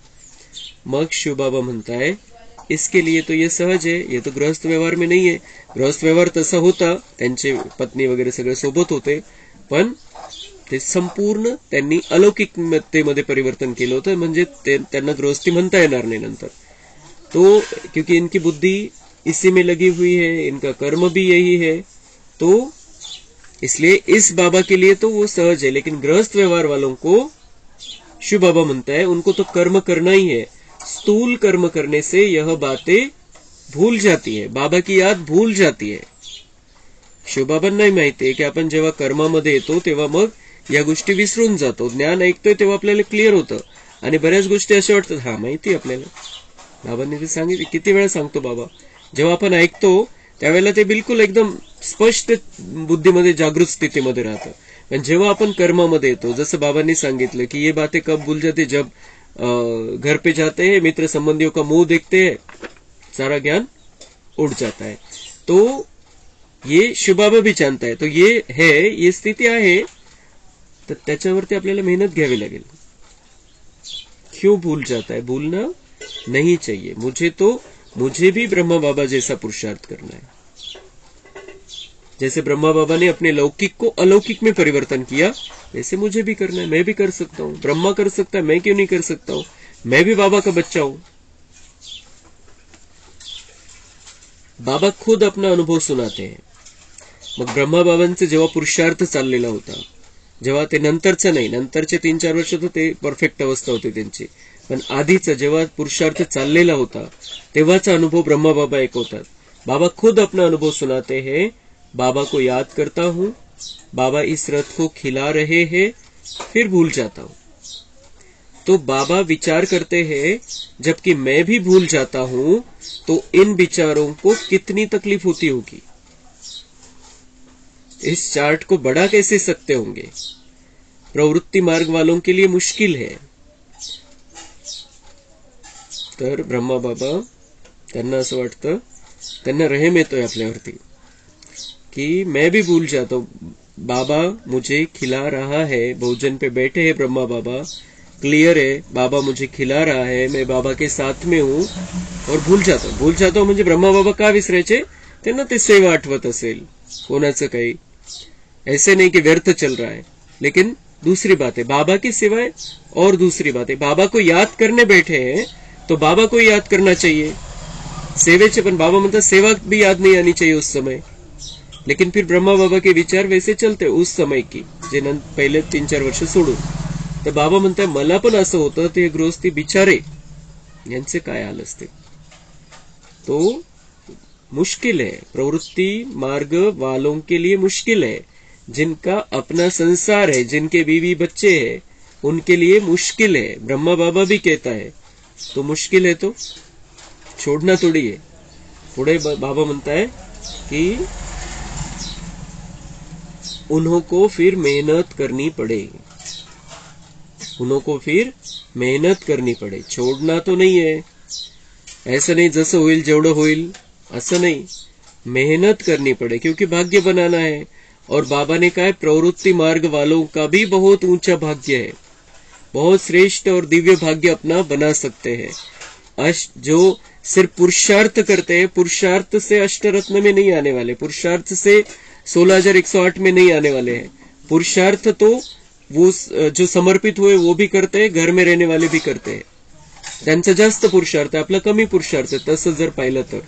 मग शिव बाबा म्हणता है इसके लिए तो ये सहज है, ये तो गृहस्थ व्यवहार में नहीं है. गृहस्थ व्यवहार तसा होता, त्यांचे पत्नी वगैरे सगळे सोबत होते, पण ते संपूर्ण त्यांनी अलौकिकतेमध्ये परिवर्तन केलं होतं. म्हणजे त्यांना गृहस्थी म्हणता येणार नाही नंतर. तो क्योंकि इनकी बुद्धि इसी में लगी हुई है, इनका कर्म भी यही है, तो इसलिए इस बाबा के लिए तो वो सहज है. लेकिन गृहस्थ व्यवहार वालों को शिव बाबा म्हणता है उनको तो कर्म करना ही है. स्थूल कर्म करने से यह बातें भूल जाती है, बाबा की याद भूल जाती है. शिवबाबांनाही माहिती आहे की आपण जेव्हा कर्मामध्ये येतो तेव्हा मग या गोष्टी विसरून जातो. ज्ञान ऐकतोय तेव्हा आपल्याला क्लिअर होतं, आणि बऱ्याच गोष्टी अशा वाटतात हा माहिती आपल्याला. बाबांनी ते सांगितले, किती वेळा सांगतो बाबा. जेव्हा आपण ऐकतो त्यावेळेला ते बिलकुल एकदम स्पष्ट बुद्धीमध्ये जागृत स्थितीमध्ये राहतं. पण जेव्हा आपण कर्मामध्ये येतो, जसं बाबांनी सांगितलं की ये बातें कब भूल जाते, जब घर पे जाते हैं, मित्र संबंधियों का मुंह देखते हैं, सारा ज्ञान उड़ जाता है. तो ये शिव बाबा भी जानता है. तो ये है, ये स्थिती आहे, तर त्याच्यावरती आपल्याला मेहनत घ्यावी लागेल. क्यों भूल जाता है? भूलना नहीं चाहिए। मुझे भी ब्रह्मा बाबा जैसा पुरुषार्थ करना है। जैसे ब्रह्मा बाबा ने अपने लौकिक को अलौकिक में परिवर्तन किया, वैसे मुझे भी करना है। मैं भी कर सकता हूँ, ब्रह्मा कर सकता है, मैं क्यों नहीं कर सकता हूँ? मैं भी बाबा का बच्चा हूं। बाबा खुद अपना अनुभव सुनाते हैं। मग ब्रह्मा बाबांचे जेव्हा पुरुषार्थ चाललेला होता, जेव्हा ते नंतरचं नाही, नंतरचे 3-4 वर्ष तर ते परफेक्ट अवस्था होती त्यांची, पण आधीचा जेव्हा पुरुषार्थ चाललेला होता तेव्हाचा अनुभव ब्रह्मा बाबा ऐकवतात। बाबा खुद अपना अनुभव सुनाते हैं। बाबा को याद करता हूं, बाबा इस रथ को खिला रहे हैं, फिर भूल जाता हूं। तो बाबा विचार करते हैं, जबकि मैं भी भूल जाता हूं, तो इन विचारों को कितनी तकलीफ होती होगी। इस चार्ट को बड़ा कैसे सकते होंगे। प्रवृत्ति मार्ग वालों के लिए मुश्किल है। तर ब्रह्मा बाबा त्यांना असं वाटतं, त्यांना रहम येतोय आपल्यावरती कि मैं भी भूल जाता हूं। बाबा मुझे खिला रहा है, भोजन पे बैठे हैं ब्रह्मा बाबा, क्लियर है, बाबा मुझे खिला रहा है, मैं बाबा के साथ में हूं और भूल जातो म्हणजे ब्रह्मा बाबा का विसरायचे? त्यांना ते सेवा आठवत असेल, कोणाचं काही ऐसे नहीं कि व्यर्थ चल रहा है। लेकिन दूसरी बात है, बाबा की सेवा है, और दूसरी बात है, बाबा को याद करने बैठे हैं तो बाबा को याद करना चाहिए। सेवेचे पण बाबा म्हणतात सेवा भी याद नहीं आनी चाहिए उस समय। लेकिन फिर ब्रह्मा बाबा के विचार वैसे चलते उस समय की, जे पहिले 3-4 वर्ष सोडून। तर बाबा म्हणताय मला पण असं होतं, ते गृहस्थी बिचारे यांचे काय हाल असते। तो मुश्किल है, प्रवृत्ति मार्ग वालों के लिए मुश्किल है। जिनका अपना संसार है, जिनके बीवी बच्चे हैं, उनके लिए मुश्किल है। ब्रह्मा बाबा भी कहता है तो मुश्किल है तो छोड़ना थोड़ी है। पुढे बाबा म्हणता है कि उन्हों को फिर मेहनत करनी पड़े, उन्हों को फिर मेहनत करनी पड़े, छोड़ना तो नहीं है। ऐसा नहीं जसं होईल जेवढं होईल असं नहीं, मेहनत करनी पड़े, क्योंकि भाग्य बनाना है। और बाबा ने कहा है प्रवृत्ति मार्ग वालों का भी बहुत ऊंचा भाग्य है, बहुत श्रेष्ठ और दिव्य भाग्य अपना बना सकते हैं। जो सिर्फ पुरुषार्थ करते हैं, पुरुषार्थ से अष्टरत्न में नहीं आने वाले, पुरुषार्थ से 16,108 में नहीं आने वाले हैं। पुरुषार्थ तो वो जो समर्पित हुए वो भी करते हैं, घर में रहने वाले भी करते हैं, त्यांचा जास्त पुरुषार्थ आहे, आपला कमी पुरुषार्थ आहे, तसं जर पाहिलं तर।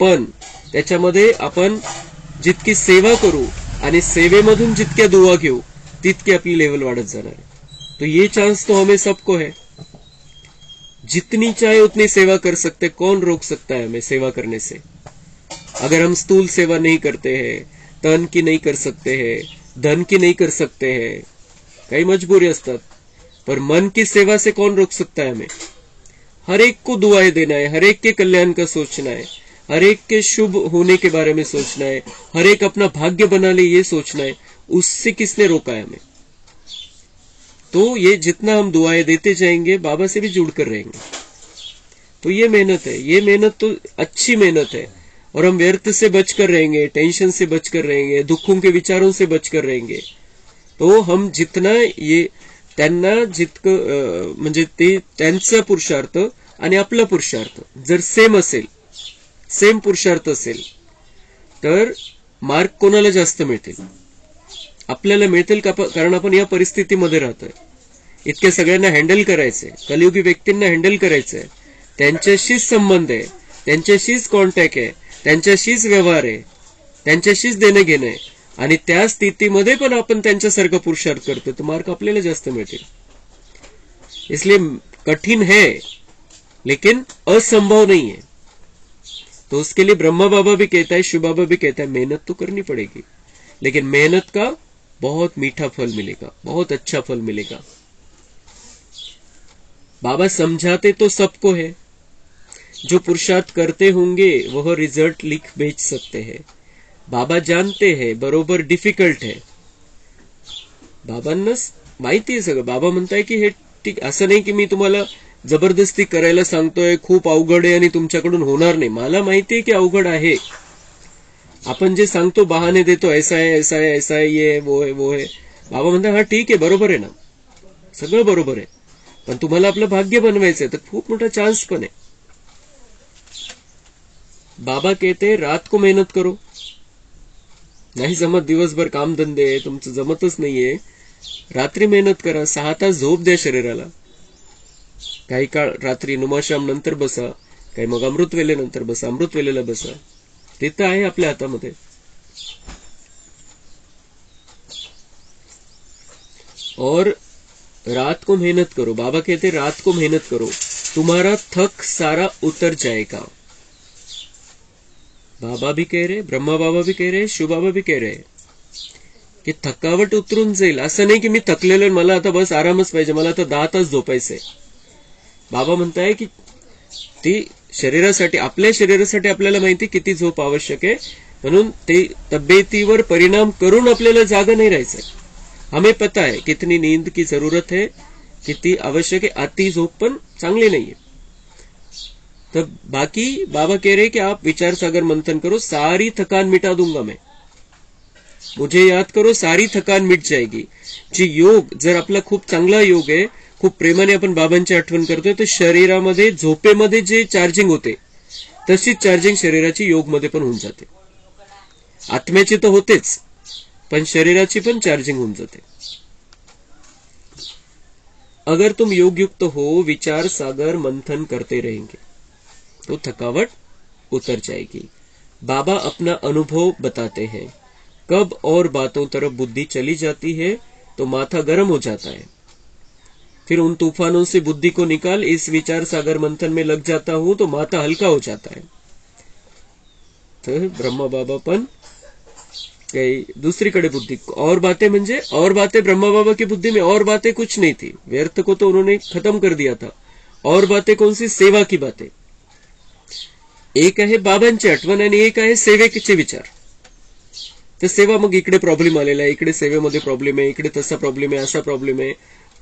पण त्याच्यामध्ये आपण जितकी सेवा करू आणि सेवेमधून जितक्या दुआ घेऊ तितकी आपली लेवल वाढत जाणार आहे। तो ये चांस तो हमें सबको है, जितनी चाहे उतनी सेवा कर सकते, कौन रोक सकता है हमें सेवा करने से। अगर हम स्थूल सेवा नहीं करते हैं, तन की नहीं कर सकते हैं, धन की नहीं कर सकते हैं, कई मजबूरी असतात, पर मन की सेवा से कौन रोक सकता है हमें। हर एक को दुआएं देना है, हर एक के कल्याण का सोचना है, हर एक के शुभ होने के बारे में सोचना है, हर एक अपना भाग्य बना ले ये सोचना है। उससे किसने रोका है हमें। तो ये जितना हम दुआएं देते जाएंगे बाबा से भी जुड़कर रहेंगे। तो ये मेहनत है, ये मेहनत तो अच्छी मेहनत है, और हम व्यर्थ से बचकर रहेंगे, टेंशन से बचकर रहेंगे, दुखों के विचारों से बचकर रहेंगे। तो हम जितना ये त्यांना जितकं म्हणजे ते त्यांचा पुरुषार्थ आणि आपला पुरुषार्थ जर सेम असेल, सेम पुरुषार्थ असेल, तर मार्क कोणाला जास्त मिळतील? आपल्याला मिळतील का? कारण आपण या परिस्थितीमध्ये राहतोय, इतक्या सगळ्यांना हँडल करायचंय, कलियुगी व्यक्तींना हँडल करायचंय, त्यांच्याशीच संबंध आहे, त्यांच्याशीच कॉन्टॅक्ट आहे, त्यांच्याशीच व्यवहार आहे, त्यांच्याशीच देणं घेणं आहे, आणि त्या स्थितीमध्ये पण आपण त्यांच्यासारखा पुरुषार्थ करतो, तो मार्क आपल्याला जास्त मिळतील। इसलिए कठिन है लेकिन असंभव नहीं है। तो उसके लिए ब्रह्मा बाबा भी कहता है, शिव बाबा भी कहता है, मेहनत तो करनी पड़ेगी, लेकिन मेहनत का बहुत मीठा फल मिलेगा, बहुत अच्छा फल मिलेगा। बाबा समझाते तो सबको है, जो पुरुषार्थ करते होंगे वह रिजल्ट लिख भेज सकते हैं। बाबा जानते हैं बरोबर डिफिकल्ट है, बाबांना माहिती आहे सगळं। बाबा म्हणताय की हे ठीक, असं नाही की मी तुम्हाला जबरदस्ती करायला सांगतोय, खूप अवघड आहे आणि तुमच्याकडून होणार नाही, मला माहिती आहे की अवघड आहे। आपण जे सांगतो बहाने देतो, ऐसा है ऐसा है ऐसा है, ये वो है वो है। बाबा म्हणतात हा ठीक आहे, बरोबर आहे ना, सगळं बरोबर आहे, पण तुम्हाला आपलं भाग्य बनवायचंय तर खूप मोठा चान्स पण आहे. बाबा कहते रात को मेहनत करो. नाही जमत, दिवसभर काम धंदे तुमचं जमतच नाहीये, रात्री मेहनत करा, 6 तास झोप द्या शरीराला. काही काळ रात्री नुमाशाम नंतर बसा, काही मग अमृत वेलेनंतर बसा, अमृत वेलेला बसा. ते तर आहे आपल्या हातामध्ये. और रात को मेहनत करो. बाबा कहते रात को मेहनत करो, तुम्हारा थक सारा उतर जाएगा. बाबा भी कह रहे, ब्रह्मा बाबा भी कह रहे, शिव बाबा भी कह रहे की थकावट उतरून जाईल. असं नाही की मी थकलेलो, मला आता बस आरामच पाहिजे, मला आता 10 तास झोपायचंय. बाबा म्हणताय की ती शरीरासाठी, आपल्या शरीरासाठी आपल्याला माहिती किती झोप आवश्यक आहे, म्हणून ते तब्येतीवर परिणाम करून आपल्याला जागा नाही राहायचंय. हमें पता है कितनी नींद की जरूरत है, किती आवश्यक है. अति झोप पण चांगली नाहीये. तो बाकी बाबा कह रहे कि आप विचार सागर मंथन करो, सारी थकान मिटा दूंगा मैं. मुझे याद करो, सारी थकान मिट जाएगी. जी योग, जर आपला खूप चांगला योग आहे, खूप प्रेमाने आपण बाबांची आठवण करतोय, तर शरीरामध्ये झोपेमध्ये जे चार्जिंग होते तशीच चार्जिंग शरीराची योगमध्ये पण होऊन जाते. आत्म्याची तर होतेच, पण शरीराची पण चार्जिंग होऊन जाते. अगर तुम योग युक्त हो, विचार सागर मंथन करते रहेंगे तो थकावट उतर जाएगी. बाबा अपना अनुभव बताते हैं. कब और बातों तरफ बुद्धि चली जाती है तो माथा गर्म हो जाता है. फिर उन तूफानों से बुद्धि को निकाल, इस विचार सागर मंथन में लग जाता हूं तो माथा हल्का हो जाता है. तो ब्रह्मा बाबा पण काही दुसरीकडे बुद्धि, और बातें म्हणजे और बातें, ब्रह्मा बाबा की बुद्धि में और बातें कुछ नहीं थी. व्यर्थ को तो उन्होंने खत्म कर दिया था. और बातें कौन सी? सेवा की बातें. एक आहे बाबांची आठवण आणि एक आहे सेवेचे विचार. तर सेवा, मग इकडे प्रॉब्लेम आलेला आहे, इकडे सेवेमध्ये प्रॉब्लेम आहे, इकडे तसा प्रॉब्लेम आहे, असा प्रॉब्लेम आहे.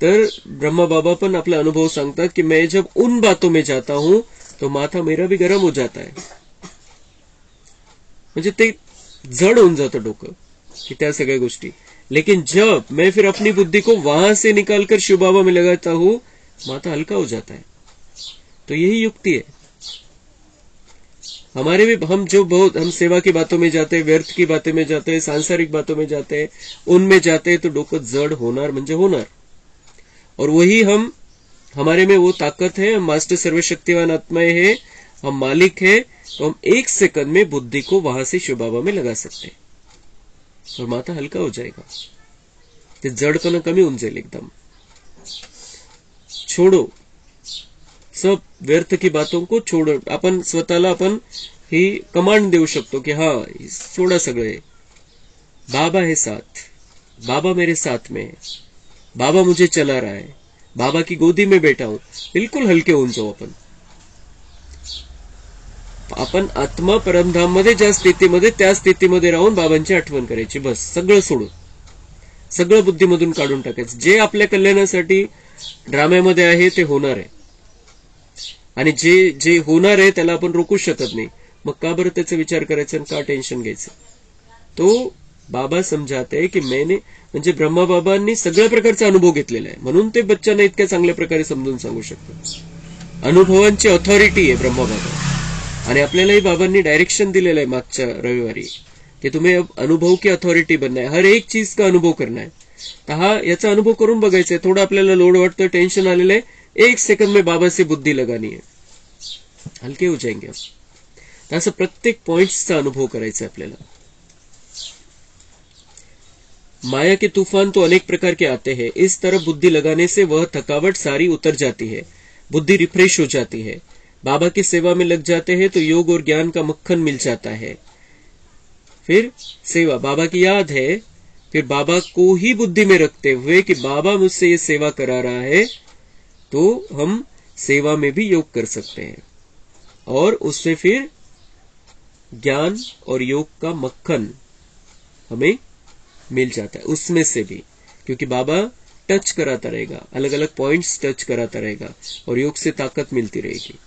तर ब्रह्मा बाबा पण आपला अनुभव सांगतात की मैं जब उन बातों में जाता हूं तो माथा मेरा भी गरम हो जाता है. म्हणजे ते जड होऊन जातं डोकं की त्या सगळ्या गोष्टी. लेकिन जब मैं फिर अपनी बुद्धि को वहां से निकालकर शिव बाबा में लगाता हूं, माथा हल्का हो जाता है. तो यही युक्ति है. हमारे भी हम सेवा की बातों में जाते हैं, व्यर्थ की बातें में जाते हैं, सांसारिक बातों में जाते हैं, उनमें जाते हैं तो डोकं जड होणार म्हणजे होणार. और वही हमारे में वो ताकत है, हम मास्टर सर्वशक्तिवान आत्माएं हैं, हम मालिक है, तो हम 1 सेकंड में बुद्धि को वहां से शिव बाबा में लगा सकते हैं और माथा हल्का हो जाएगा. ते जडपणा कमी होऊन जाईल एकदम. छोड़ो सब व्यर्थ की बातों को, छोड़ो. आपण स्वतःला आपण ही कमांड देऊ शकतो की हा सोडा सगळे, बाबा है साथ, बाबा मेरे साथ में है, बाबा मुझे चला रहा है, बाबा की गोदी में बैठा हूं. बिलकुल हलके होऊन जाऊ आपण. आपण आत्मा परमधाम मध्ये ज्या स्थितीमध्ये, त्या स्थितीमध्ये राहून बाबांची आठवण करायची. बस सगळं सोडून, सगळं बुद्धीमधून काढून टाकायचं. जे आपल्या कल्याणासाठी ड्राम्यामध्ये आहे ते होणार आहे, आणि जे जे होणार आहे त्याला आपण रोखू शकत नाही. मग का बरं त्याचा विचार करायचा आणि का टेन्शन घ्यायचं. तो बाबा समजाते की मैंने, म्हणजे ब्रह्मा बाबांनी सगळ्या प्रकारचा अनुभव घेतलेला आहे, म्हणून ते बच्चांना इतक्या चांगल्या प्रकारे समजून सांगू शकतात. अनुभवांची ऑथॉरिटी आहे ब्रह्मा बाबा. आणि आपल्यालाही बाबांनी डायरेक्शन दिलेलं आहे मागच्या रविवारी कि तुम्हें अब अनुभव की अथॉरिटी बनना है, हर एक चीज का अनुभव करना है. तर हा याचा अनुभव करून बघायचा आहे. थोडं आपल्याला लोड वाटतं, टेन्शन आलेलं आहे, 1 सेकंड में बाबा से बुद्धि लगानी है, हलके हो जाएंगे आप. असं प्रत्येक पॉइंट्सचा अनुभव करायचा आहे आपल्याला. माया के तूफान तो अनेक प्रकार के आते हैं, इस तरह बुद्धि लगाने से वह थकावट सारी उतर जाती है, बुद्धि रिफ्रेश हो जाती है. बाबा की सेवा में लग जाते हैं तो योग और ज्ञान का मक्खन मिल जाता है. फिर सेवा, बाबा की याद है, फिर बाबा को ही बुद्धि में रखते हुए कि बाबा मुझसे ये सेवा करा रहा है, तो हम सेवा में भी योग कर सकते हैं. और उससे फिर ज्ञान और योग का मक्खन हमें मिल जाता है उसमें से भी, क्योंकि बाबा टच कराता रहेगा, अलग अलग पॉइंट्स टच कराता रहेगा और योग से ताकत मिलती रहेगी.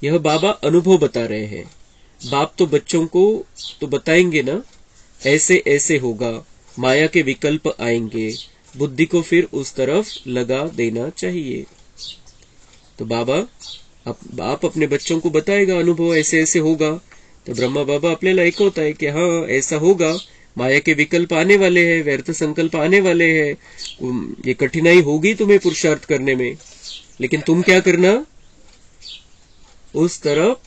यह बाबा अनुभव बता रहे हैं. बाप तो बच्चों को तो बताएंगे ना, ऐसे ऐसे होगा, माया के विकल्प आएंगे, बुद्धि को फिर उस तरफ लगा देना चाहिए। तो बाबा आप अपने बच्चों को बताएगा अनुभव ऐसे ऐसे होगा, तो ब्रह्मा बाबा आपल्याला ऐकवताय की हाँ ऐसा होगा, माया के विकल्प आने वाले हैं, व्यर्थ संकल्प आने वाले हैं, ये कठिनाई होगी तुम्हें पुरुषार्थ करने में, लेकिन तुम क्या करना, उस तरफ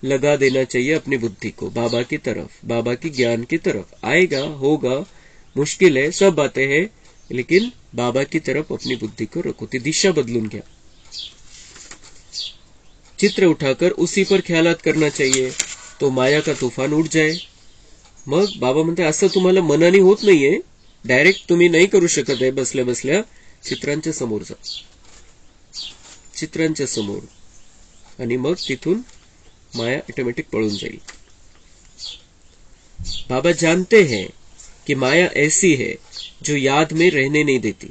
लगा देना चाहिए अपनी बुद्धि को, बाबा की तरफ, बाबा की ज्ञान की तरफ। आएगा, होगा, मुश्किल है, सब बातें हैं, लेकिन बाबा की तरफ अपनी बुद्धि को रखो, ती दिशा बदलून घ्या। चित्र उठाकर उसी पर ख्यालात करना चाहिए, तो माया का तूफान उठ जाए। मग बाबा म्हणते असं तुम्हाला मनाने होत नाहीये, डायरेक्ट तुम्ही नाही करू शकत आहे बसल्या बसल्या, चित्रांच्या समोर जा, चित्रांच्या समोर, आणि मग तिथून माया ऑटोमेटिक पळून जाईल। बाबा जानते हैं कि माया ऐसी है जो याद में रहने नहीं देती,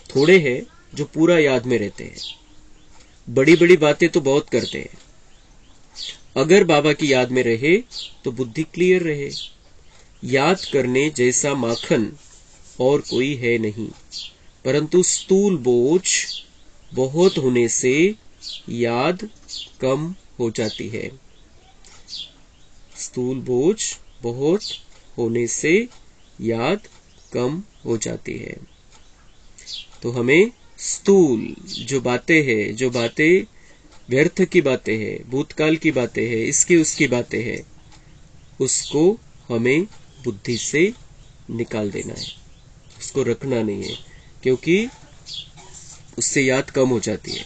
थोड़े हैं जो पूरा याद में रहते हैं, बड़ी बड़ी बातें तो बहुत करते हैं। अगर बाबा की याद में रहे तो बुद्धि क्लियर रहे। याद करने जैसा माखन और कोई है नहीं, परंतु स्थूल बोझ बहुत होने से याद कम हो जाती है। स्थूल बोझ बहुत होने से याद कम हो जाती है। तो हमें स्थूल जो बातें व्यर्थ की बातें हैं, भूतकाल की बातें हैं, इसकी उसकी बातें हैं, उसको हमें बुद्धि से निकाल देना है, उसको रखना नहीं है, क्योंकि उससे याद कम हो जाती है,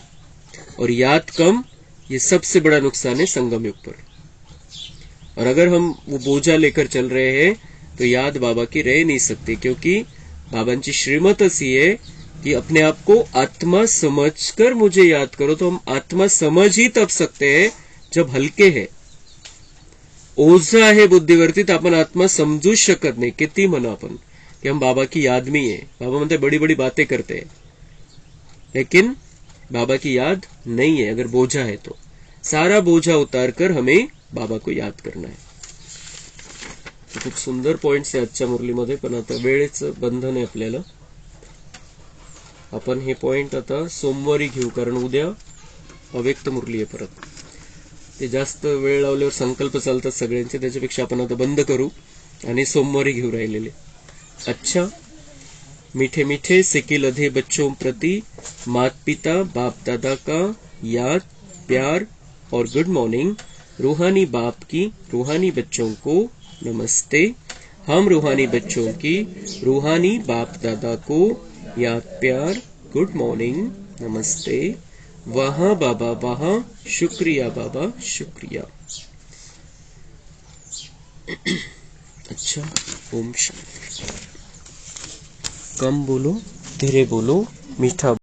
और याद कम ये सबसे बड़ा नुकसान है संगम युग पर। और अगर हम वो बोझा लेकर चल रहे हैं तो याद बाबा की रह नहीं सकती, क्योंकि बाबांची श्रीमत असी है कि अपने आप को आत्मा समझकर मुझे याद करो। तो हम आत्मा समझ ही तब सकते हैं जब हलके है, ओझा आहे बुद्धीवरती, तर आपण आत्मा समजू शकत नाही। किती म्हणू आपण कि हम बाबा की याद में है, बाबा म्हणते बड़ी बड़ी बातें करते हैं, लेकिन बाबा की याद नहीं है। अगर बोझा है तो सारा बोझा उतार कर हमें बाबा को याद करना है। तो खूप सुंदर पॉइंट्स आहे आजच्या मुरलीमध्ये, पण आता वेळेचं बंधन आहे आपल्याला। आपण हे पॉइंट आता सोमवारी घेऊ, कारण उद्या अव्यक्त मुरली आहे परत, ते जास्त वेळ लावल्यावर संकल्प चालतात सगळ्यांचे, त्याच्यापेक्षा आपण आता बंद करू आणि सोमवारी घेऊ राहिलेले। अच्छा, मीठे मीठे सिके लधे बच्चों प्रति माता पिता बाप दादा का याद, प्यार और गुड मॉर्निंग। रूहानी बाप की रूहानी बच्चों को नमस्ते। हम रूहानी बच्चों की रूहानी बाप दादा को याद, प्यार, गुड मॉर्निंग, नमस्ते। वहां बाबा वहां, शुक्रिया बाबा शुक्रिया। अच्छा, ओम शांति। कम बोलो, धीरे बोलो, मीठा